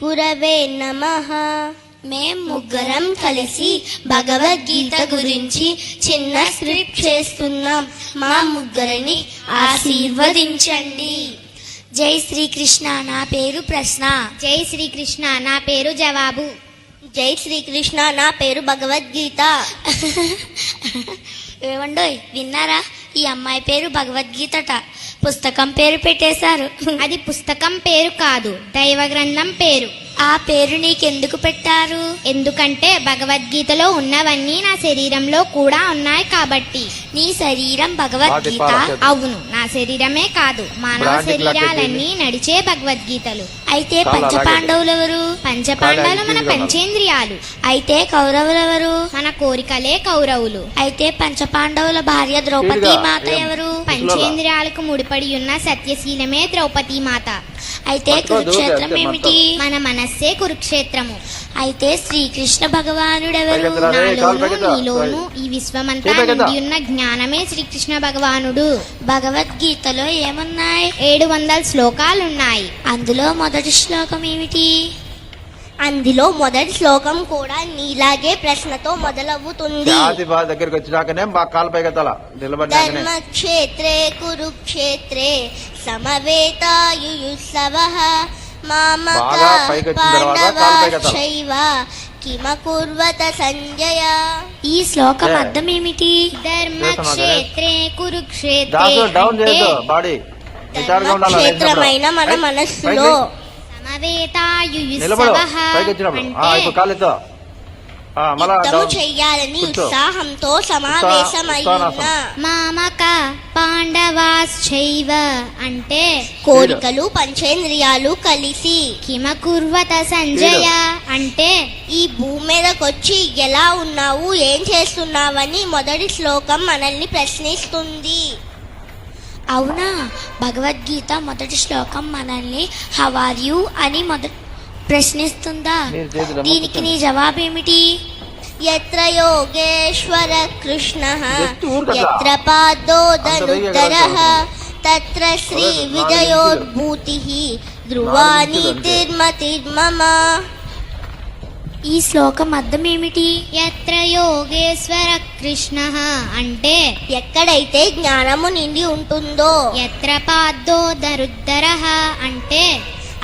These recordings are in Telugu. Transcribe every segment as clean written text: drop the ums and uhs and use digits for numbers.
గురవే నమః. మేం ముగ్గురం కలిసి భగవద్గీత గురించి చిన్న స్క్రిప్ట్ చేస్తున్నాం. మా ముగ్గురిని ఆశీర్వదించండి. జై శ్రీకృష్ణ, నా పేరు ప్రశ్న. జై శ్రీకృష్ణ, నా పేరు జవాబు. జై శ్రీకృష్ణ, నా పేరు భగవద్గీత. ఏమండోయ్, విన్నారా? ఈ అమ్మాయి పేరు భగవద్గీతట. పుస్తకం పేరు పెట్టేశారు. అది పుస్తకం పేరు కాదు, దైవ గ్రంథం పేరు. ఆ పేరు నీకెందుకు పెట్టారు? ఎందుకంటే భగవద్గీతలో ఉన్నవన్నీ నా శరీరంలో కూడా ఉన్నాయి కాబట్టి. నీ శరీరం భగవద్గీత? అవును, నా శరీరమే కాదు, మానవ శరీరాలన్నీ నడిచే భగవద్గీతలు. అయితే పంచపాండవులెవరు? పంచపాండవులు మన పంచేంద్రియాలు. అయితే కౌరవులెవరు? మన కోరికలే కౌరవులు. అయితే పంచపాండవుల భార్య ద్రౌపది మాత ఎవరు? పంచేంద్రియాలకు ముడిపడి ఉన్న సత్యశీలమే ద్రౌపది మాత. అయితే కురుక్షేత్రం ఏమిటి? మన మనస్సే కురుక్షేత్రము. అయితే శ్రీకృష్ణ భగవానుడెవరు? నాలోను నీలోను ఈ విశ్వమంతా నిండి ఉన్న జ్ఞానమే శ్రీకృష్ణ భగవానుడు. భగవద్గీతలో ఏమున్నాయి? 700 శ్లోకాలున్నాయి. అందులో మొదటి శ్లోకం ఏమిటి? అందులో మొదటి శ్లోకం కూడా నీలాగే ప్రశ్నతో మొదలవుతుంది. దగ్గరికి వచ్చినాకనే ధర్మక్షేత్రే కురుక్షేత్రే సమవేతాయుయుత్సవః మామక పాండవాశ్చైవ కిమకుర్వత సంజయ. ఈ శ్లోకం అర్థం ఏమిటి? ధర్మక్షేత్రే కురుక్షేత్రే ధర్మక్షేత్రమైన మన మనస్సులో సమవేతాయుయుత్సవః అంటే యుద్ధము చెయ్యాలని ఉత్సాహంతో సమావేశమయ్యున్న మామక పాండవాశ్చైవ అంటే కోరికలు పంచేంద్రియాలు కలిసి కిమకుర్వత సంజయ అంటే ఈ భూమి మీదకొచ్చి ఎలా ఉన్నావు, ఏం చేస్తున్నావని మొదటి శ్లోకం మనల్ని ప్రశ్నిస్తుంది. అవునా? భగవద్గీత మొదటి శ్లోకం మనల్ని హౌ ఆర్ యు అని ప్రశ్నిస్తుందా? దీనికి నీ జవాబేమిటి? యత్ర యోగేశ్వర కృష్ణః యత్ర పాదో ధనుర్ధరః తత్ర శ్రీ విజయోద్భూతిః ధ్రువా నీతిర్మతిర్మమ. ఈ శ్లోకం అర్థం ఏమిటి? యత్ర యోగేశ్వర కృష్ణః అంటే ఎక్కడైతే జ్ఞానము నిండి ఉంటుందో, యత్ర పాదో ధనుర్ధరః అంటే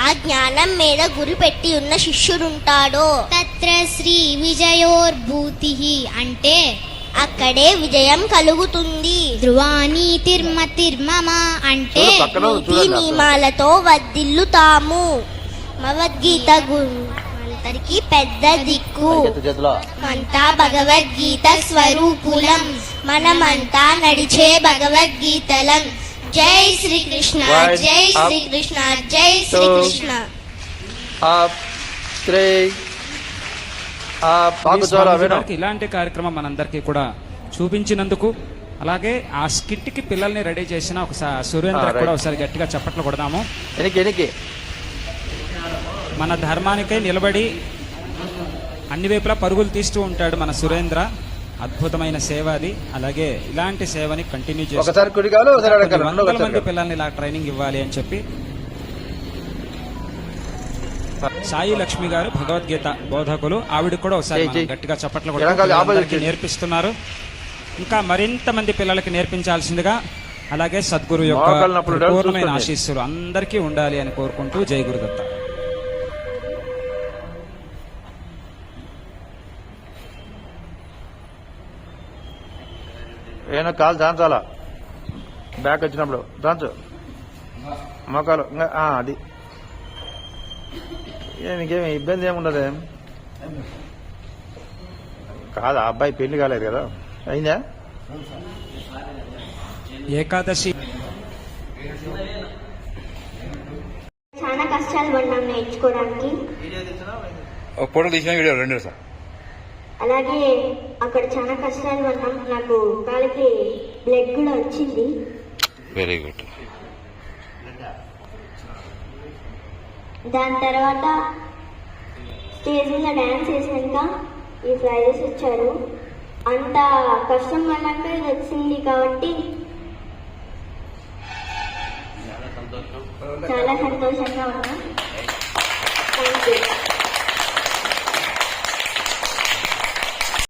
ఆ జ్ఞానం మీద గురి పెట్టి ఉన్న శిష్యుడుంటాడో, తత్ర శ్రీ విజయోర్భూతిః అంటే అక్కడే విజయం కలుగుతుంది. ధ్రువానీతిర్మతిర్మమ అంటే నీతి నియమాలతో వర్ధిల్లుతాము. భగవద్గీత అందరికి పెద్ద దిక్కు. అంతా భగవద్గీత స్వరూపులం, మనమంతా నడిచే భగవద్గీతలం. జై శ్రీకృష్ణ, జై శ్రీకృష్ణ, జై శ్రీకృష్ణ. ఇలాంటి కార్యక్రమం మనందరికీ కూడా చూపించినందుకు, అలాగే ఆ స్కిట్ కి పిల్లల్ని రెడీ చేసిన ఒకసారి సురేంద్ర కూడా ఒకసారి గట్టిగా చప్పట్లు కొడదాము. మన ధర్మానికై నిలబడి అన్ని వైపులా పరుగులు తీస్తూ ఉంటాడు మన సురేంద్ర. అద్భుతమైన సేవ అది. అలాగే ఇలాంటి సేవని కంటిన్యూ చేసి వందల మంది పిల్లల్ని ఇలా ట్రైనింగ్ ఇవ్వాలి అని చెప్పి సాయి లక్ష్మి గారు భగవద్గీత బోధకులు, ఆవిడ కూడా ఒకసారి గట్టిగా చప్పట్లు కూడా నేర్పిస్తున్నారు. ఇంకా మరింత మంది పిల్లలకి నేర్పించాల్సిందిగా, అలాగే సద్గురు యొక్క పూర్ణమైన ఆశీస్సులు అందరికీ ఉండాలి అని కోరుకుంటూ జై గురుదత్త. ఏమైనా కాలు దాంచాలా, బ్యాక్ వచ్చినప్పుడు దాంచు మొక్కలు. అది మీకేమి ఇబ్బంది ఏముండదు కాదు. ఆ అబ్బాయి పెళ్లి కాలేదు కదా, అయిందా? ఏకాదశి చాలా కష్టాలు పడ్డాం నేర్చుకోవడానికి. ఫోటో తీసిన వీడియో రెండు సార్. అలాగే అక్కడ చాలా కష్టాలు పడ్డాం. నాకు కాలికి బ్లడ్ కూడా వచ్చింది. Very good. దాని తర్వాత స్టేజ్ మీద డ్యాన్స్ చేసాక ఈ ప్రైజెస్ ఇచ్చారు. అంత కష్టం పడ్డాక ఇది వచ్చింది కాబట్టి చాలా సంతోషంగా ఉన్నాం.